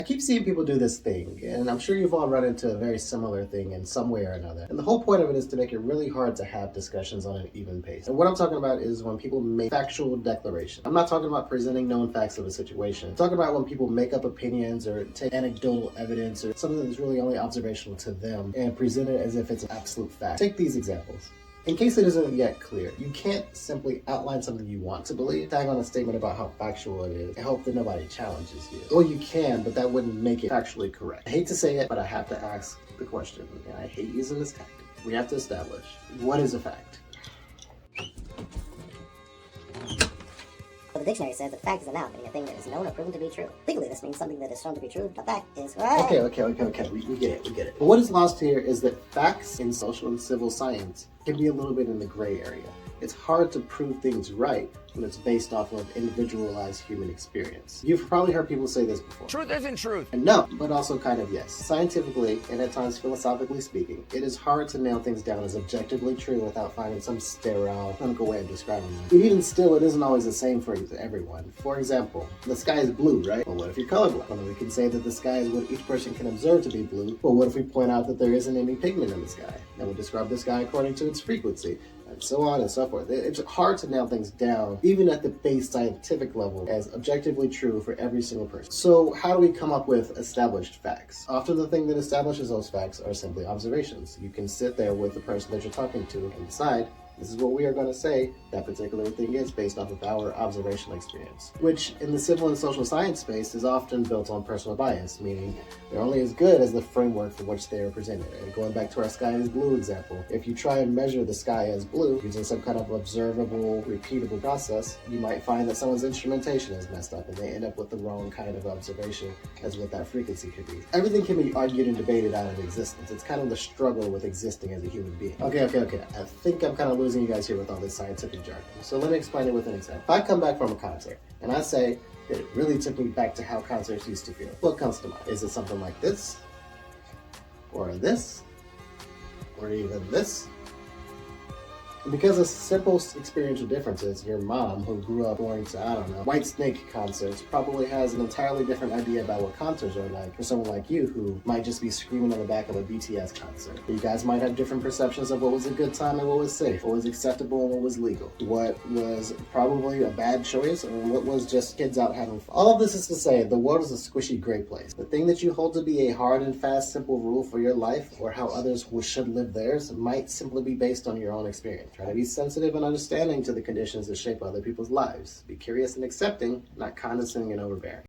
I keep seeing people do this thing, and I'm sure you've all run into a very similar thing in some way or another. And the whole point of it is to make it really hard to have discussions on an even pace. And what I'm talking about is when people make factual declarations. I'm not talking about presenting known facts of a situation. I'm talking about when people make up opinions or take anecdotal evidence or something that's really only observational to them and present it as if it's an absolute fact. Take these examples. In case it isn't yet clear, you can't simply outline something you want to believe, tag on a statement about how factual it is, and hope that nobody challenges you. Well, you can, but that wouldn't make it factually correct. I hate to say it, but I have to ask the question, and I hate using this tactic. We have to establish, what is a fact? Well, the dictionary says that fact is a noun, meaning a thing that is known or proven to be true. Legally, this means something that is shown to be true. A fact is... Okay. We get it. But what is lost here is that facts in social and civil science can be a little bit in the gray area. It's hard to prove things right when it's based off of individualized human experience. You've probably heard people say this before. Truth isn't truth. And no, but also kind of yes. Scientifically, and at times philosophically speaking, it is hard to nail things down as objectively true without finding some sterile, clinical way of describing them. But even still, it isn't always the same for everyone. For example, the sky is blue, right? Well, what if you're colorblind? Well, we can say that the sky is what each person can observe to be blue. Well, what if we point out that there isn't any pigment in the sky? Then we describe the sky according to its frequency, and so on and so forth. It's hard to nail things down, even at the base scientific level, as objectively true for every single person. So how do we come up with established facts? Often the thing that establishes those facts are simply observations. You can sit there with the person that you're talking to and decide, this is what we are going to say that particular thing is based off of our observational experience, which in the civil and social science space is often built on personal bias, meaning they're only as good as the framework for which they are presented. And going back to our sky is blue example, if you try and measure the sky as blue using some kind of observable, repeatable process, you might find that someone's instrumentation is messed up and they end up with the wrong kind of observation as what that frequency could be. Everything can be argued and debated out of existence. It's kind of the struggle with existing as a human being. Okay. I think I'm kind of losing you guys here with all this scientific jargon. So let me explain it with an example. If I come back from a concert and I say that it really took me back to how concerts used to feel, what comes to mind? Is it something like this? Or this? Or even this? Because of simple experiential differences, your mom, who grew up going to, I don't know, White Snake concerts, probably has an entirely different idea about what concerts are like for someone like you who might just be screaming on the back of a BTS concert. You guys might have different perceptions of what was a good time and what was safe, what was acceptable and what was legal, what was probably a bad choice and what was just kids out having fun. All of this is to say, the world is a squishy gray place. The thing that you hold to be a hard and fast simple rule for your life or how others should live theirs might simply be based on your own experience. Try to be sensitive and understanding to the conditions that shape other people's lives. Be curious and accepting, not condescending and overbearing.